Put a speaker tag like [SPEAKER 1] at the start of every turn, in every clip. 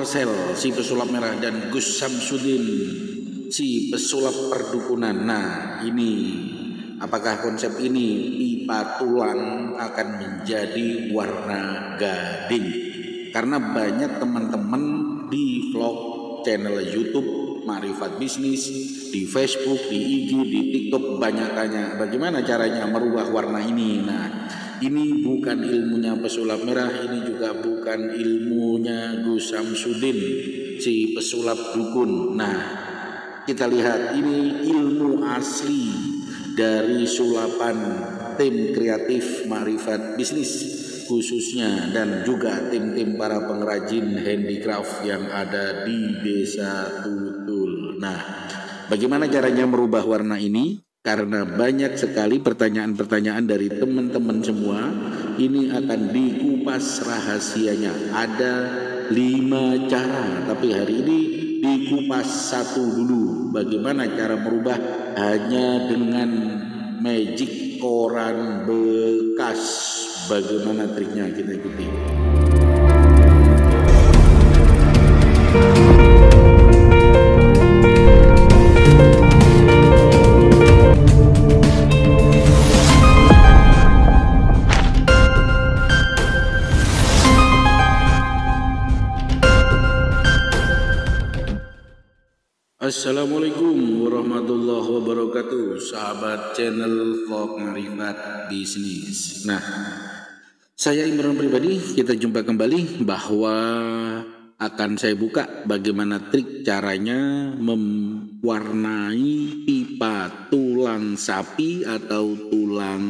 [SPEAKER 1] Marcel si pesulap merah dan Gus Samsudin si pesulap perdukunan. Nah, ini apakah konsep ini pipa tulang akan menjadi warna gading? Karena banyak teman-teman di vlog channel YouTube Makrifat Bisnis, di Facebook, di IG, di TikTok banyak tanya bagaimana caranya merubah warna ini. Nah, ini bukan ilmunya pesulap merah, ini juga bukan ilmunya Gus Samsudin si pesulap dukun. Nah, kita lihat ini ilmu asli dari sulapan tim kreatif Makrifat Bisnis khususnya, dan juga tim-tim para pengrajin handicraft yang ada di Desa Tutul. Nah, bagaimana caranya merubah warna ini? Karena banyak sekali pertanyaan-pertanyaan dari teman-teman semua, ini akan dikupas rahasianya. Ada 5 cara, tapi hari ini dikupas satu dulu. Bagaimana cara merubah hanya dengan magic koran bekas. Bagaimana triknya, kita ikuti. Assalamualaikum warahmatullahi wabarakatuh, sahabat channel vlog Makrifat Bisnis. Nah, saya Imron pribadi, kita jumpa kembali bahwa akan saya buka bagaimana trik caranya mewarnai pipa tulang sapi atau tulang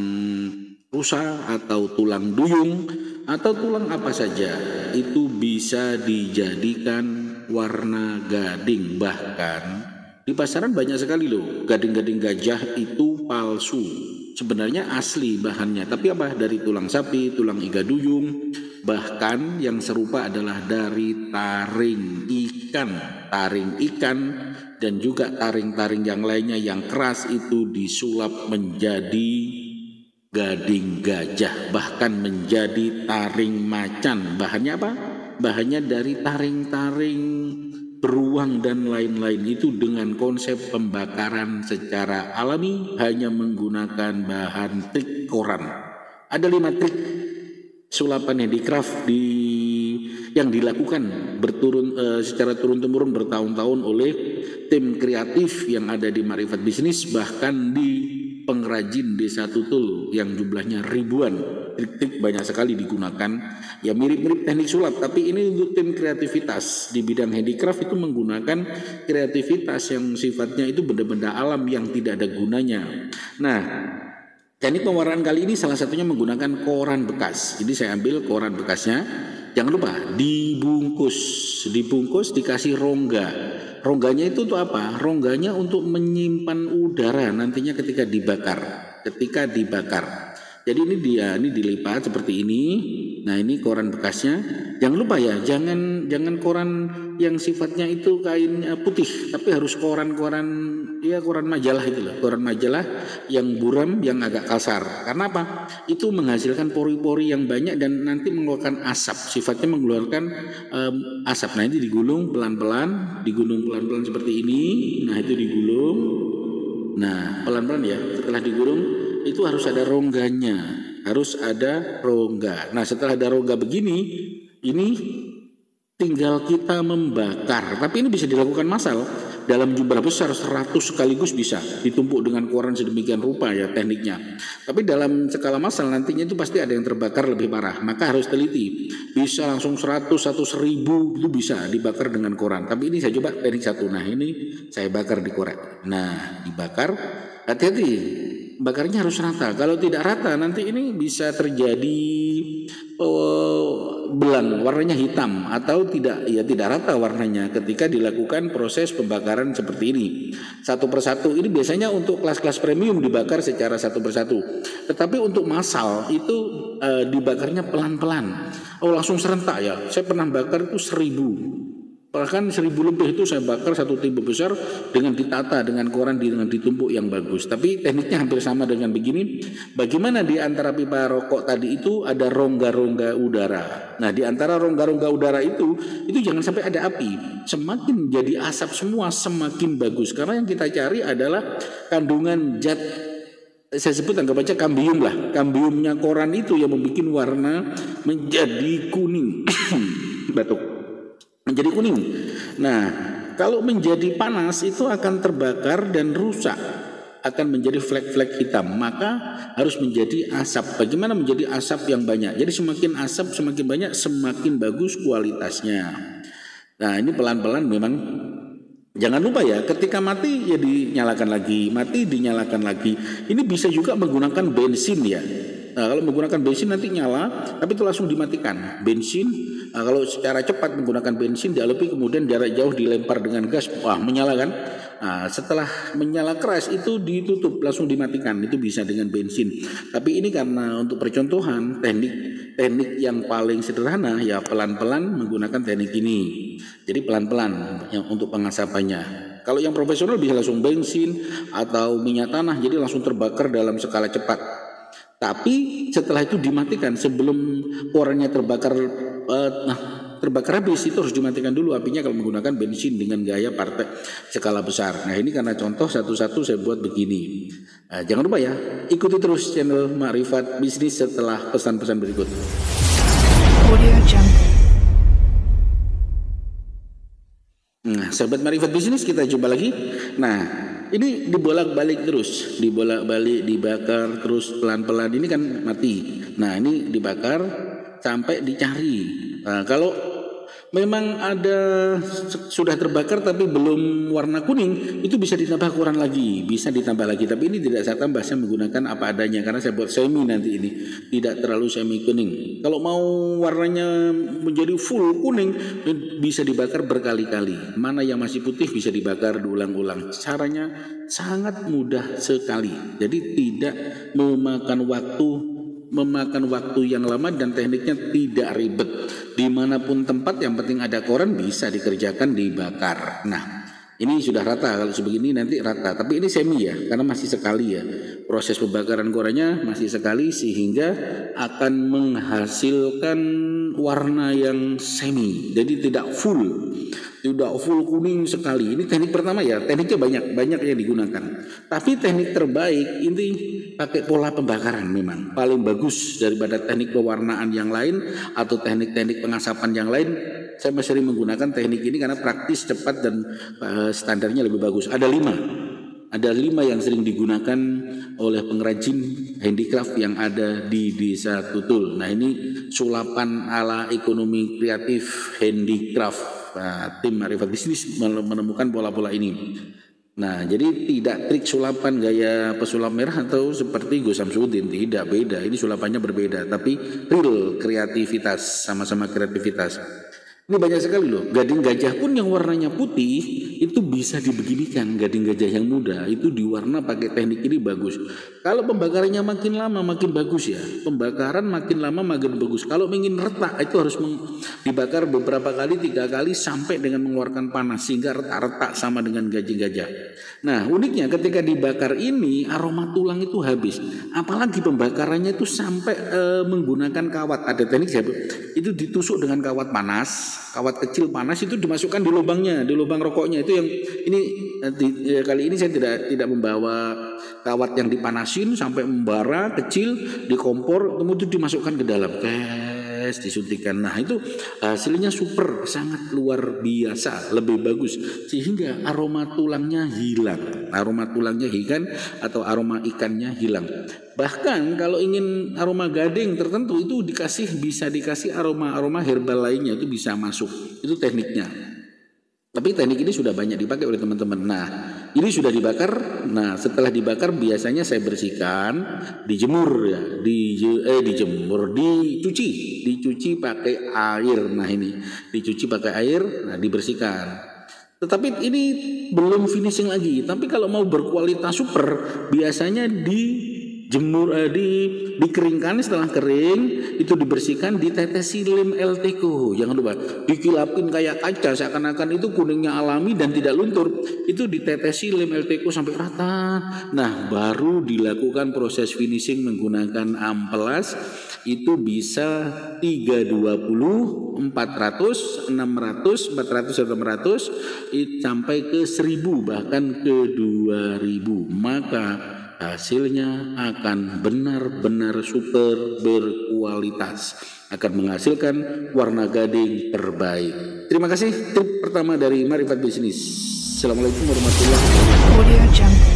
[SPEAKER 1] rusa atau tulang duyung atau tulang apa saja, itu bisa dijadikan warna gading. Bahkan di pasaran banyak sekali loh gading-gading gajah itu palsu, sebenarnya asli bahannya, tapi apa, dari tulang sapi, tulang iga duyung. Bahkan yang serupa adalah dari taring ikan dan juga taring-taring yang lainnya yang keras itu disulap menjadi gading gajah, bahkan menjadi taring macan. Bahannya apa? Bahannya dari taring-taring beruang dan lain-lain, itu dengan konsep pembakaran secara alami hanya menggunakan bahan trik koran. Ada 5 trik sulapan handicraft yang dilakukan secara turun-temurun bertahun-tahun oleh tim kreatif yang ada di Makrifat Bisnis, bahkan di pengrajin Desa Tutul yang jumlahnya ribuan. Trik-trik banyak sekali digunakan, ya mirip-mirip teknik sulap, tapi ini untuk tim kreativitas di bidang handicraft itu menggunakan kreativitas yang sifatnya itu benda-benda alam yang tidak ada gunanya. Nah, teknik pewarnaan kali ini salah satunya menggunakan koran bekas. Jadi saya ambil koran bekasnya, jangan lupa dibungkus dikasih rongga. Rongganya itu untuk apa? Rongganya untuk menyimpan udara nantinya ketika dibakar. Jadi ini dilipat seperti ini. Nah, ini koran bekasnya. Jangan lupa ya, jangan koran yang sifatnya itu kain putih, tapi harus koran majalah itu loh. Koran majalah yang buram, yang agak kasar. Karena apa? Itu menghasilkan pori-pori yang banyak dan nanti mengeluarkan asap. Sifatnya mengeluarkan asap. Nah, ini digulung pelan-pelan seperti ini. Nah, itu digulung. Nah, pelan-pelan ya. Setelah digulung itu harus ada rongganya, Nah, setelah ada rongga begini, ini tinggal kita membakar. Tapi ini bisa dilakukan massal dalam jumlah besar, 100 sekaligus bisa ditumpuk dengan koran sedemikian rupa ya tekniknya. Tapi dalam skala massal nantinya itu pasti ada yang terbakar lebih parah, maka harus teliti. Bisa langsung 100 atau 1000 itu bisa dibakar dengan koran. Tapi ini saya coba teknik satu. Nah, ini saya bakar di koran. Nah, dibakar, hati-hati bakarnya harus rata. Kalau tidak rata nanti ini bisa terjadi belang, warnanya hitam, atau tidak rata warnanya ketika dilakukan proses pembakaran seperti ini. Satu persatu ini biasanya untuk kelas-kelas premium dibakar secara satu persatu. Tetapi untuk massal itu dibakarnya pelan-pelan. Oh, langsung serentak ya. Saya pernah bakar itu 1000. Bahkan 1000 lebih itu saya bakar satu timba besar dengan ditata dengan koran dengan ditumpuk yang bagus. Tapi tekniknya hampir sama dengan begini. Bagaimana di antara pipa rokok tadi itu ada rongga-rongga udara. Nah, di antara rongga-rongga udara itu jangan sampai ada api. Semakin jadi asap semua semakin bagus. Karena yang kita cari adalah kandungan zat, saya sebut anggap aja kambium lah. Kambiumnya koran itu yang membuat warna menjadi kuning. Batuk. Menjadi kuning. Nah, kalau menjadi panas itu akan terbakar dan rusak, akan menjadi flek-flek hitam. Maka harus menjadi asap. Bagaimana menjadi asap yang banyak? Jadi semakin asap semakin banyak semakin bagus kualitasnya. Nah, ini pelan-pelan memang. Jangan lupa ya, ketika mati ya dinyalakan lagi, mati dinyalakan lagi. Ini bisa juga menggunakan bensin ya. Nah, kalau menggunakan bensin nanti nyala, tapi itu langsung dimatikan. Bensin, kalau secara cepat menggunakan bensin dialupi kemudian jarak jauh dilempar dengan gas, wah menyala kan? Nah, setelah menyala keras itu ditutup, langsung dimatikan. Itu bisa dengan bensin. Tapi ini karena untuk percontohan teknik yang paling sederhana ya pelan-pelan menggunakan teknik ini. Jadi pelan-pelan yang untuk pengasapannya. Kalau yang profesional bisa langsung bensin atau minyak tanah, jadi langsung terbakar dalam skala cepat. Tapi setelah itu dimatikan sebelum korannya terbakar habis, itu harus dimatikan dulu apinya kalau menggunakan bensin dengan gaya partai skala besar. Nah, ini karena contoh satu-satu saya buat begini. Nah, jangan lupa ya, ikuti terus channel Makrifat Bisnis setelah pesan-pesan berikut. Audio Jungle. Nah, sahabat Makrifat Bisnis, kita coba lagi. Nah, ini dibolak-balik terus, dibolak-balik, dibakar terus pelan-pelan. Ini kan mati. Nah, ini dibakar sampai dicari. Nah, kalau memang ada sudah terbakar tapi belum warna kuning, itu bisa ditambah koran lagi, bisa ditambah lagi. Tapi ini tidak saya tambah, saya menggunakan apa adanya karena saya buat semi nanti ini, tidak terlalu semi kuning. Kalau mau warnanya menjadi full kuning, bisa dibakar berkali-kali. Mana yang masih putih bisa dibakar diulang-ulang. Caranya sangat mudah sekali. Jadi tidak memakan waktu yang lama dan tekniknya tidak ribet. Dimanapun tempat yang penting ada koran bisa dikerjakan dibakar. Nah, ini sudah rata, kalau sebegini nanti rata. Tapi ini semi ya, karena masih sekali ya. Proses pembakaran korannya masih sekali sehingga akan menghasilkan warna yang semi. Jadi tidak full kuning sekali. Ini teknik pertama ya, tekniknya banyak yang digunakan. Tapi teknik terbaik ini pakai pola pembakaran memang paling bagus daripada teknik pewarnaan yang lain atau teknik-teknik pengasapan yang lain. Saya masih sering menggunakan teknik ini karena praktis, cepat dan standarnya lebih bagus. Ada 5 yang sering digunakan oleh pengrajin handicraft yang ada di Desa Tutul. Nah, ini sulapan ala ekonomi kreatif handicraft. Nah, tim Makrifat Bisnis menemukan pola-pola ini. Nah, jadi tidak trik sulapan gaya pesulap merah atau seperti Gus Samsudin, tidak, beda. Ini sulapannya berbeda, tapi real kreativitas, sama-sama kreativitas. Ini banyak sekali loh. Gading gajah pun yang warnanya putih itu bisa dibeginikan. Gading gajah yang muda itu diwarna pakai teknik ini bagus. Kalau pembakarannya makin lama makin bagus ya. Pembakaran makin lama makin bagus. Kalau ingin retak itu harus dibakar beberapa kali, 3 kali sampai dengan mengeluarkan panas sehingga retak-retak sama dengan gading gajah. Nah, uniknya ketika dibakar ini aroma tulang itu habis. Apalagi pembakarannya itu sampai menggunakan kawat. Ada teknik itu ditusuk dengan kawat panas. Kawat kecil panas itu dimasukkan di lubangnya, di lubang rokoknya. Itu yang ini kali ini saya tidak membawa kawat yang dipanasin sampai membara kecil di kompor, kemudian dimasukkan ke dalam, disuntikan. Nah, itu hasilnya super, sangat luar biasa, lebih bagus sehingga aroma tulangnya hilang. Aroma tulangnya hilang atau aroma ikannya hilang. Bahkan kalau ingin aroma gading tertentu itu bisa dikasih aroma herbal lainnya, itu bisa masuk. Itu tekniknya. Tapi teknik ini sudah banyak dipakai oleh teman-teman. Nah, ini sudah dibakar. Nah, setelah dibakar biasanya saya bersihkan, dijemur ya, dicuci pakai air. Nah, ini dicuci pakai air, nah dibersihkan. Tetapi ini belum finishing lagi. Tapi kalau mau berkualitas super, biasanya dikeringkan. Setelah kering itu dibersihkan, ditetesi lem Elteco. Jangan lupa dikilapin kayak kaca seakan-akan itu kuningnya alami dan tidak luntur. Itu ditetesi lem Elteco sampai rata. Nah, baru dilakukan proses finishing menggunakan amplas. Itu bisa 320, 400, 600, 400 atau 600 sampai ke 1000 bahkan ke 2000. Maka hasilnya akan benar-benar super berkualitas, akan menghasilkan warna gading terbaik. Terima kasih. Tip pertama dari Marifat Bisnis. Assalamualaikum warahmatullahi wabarakatuh.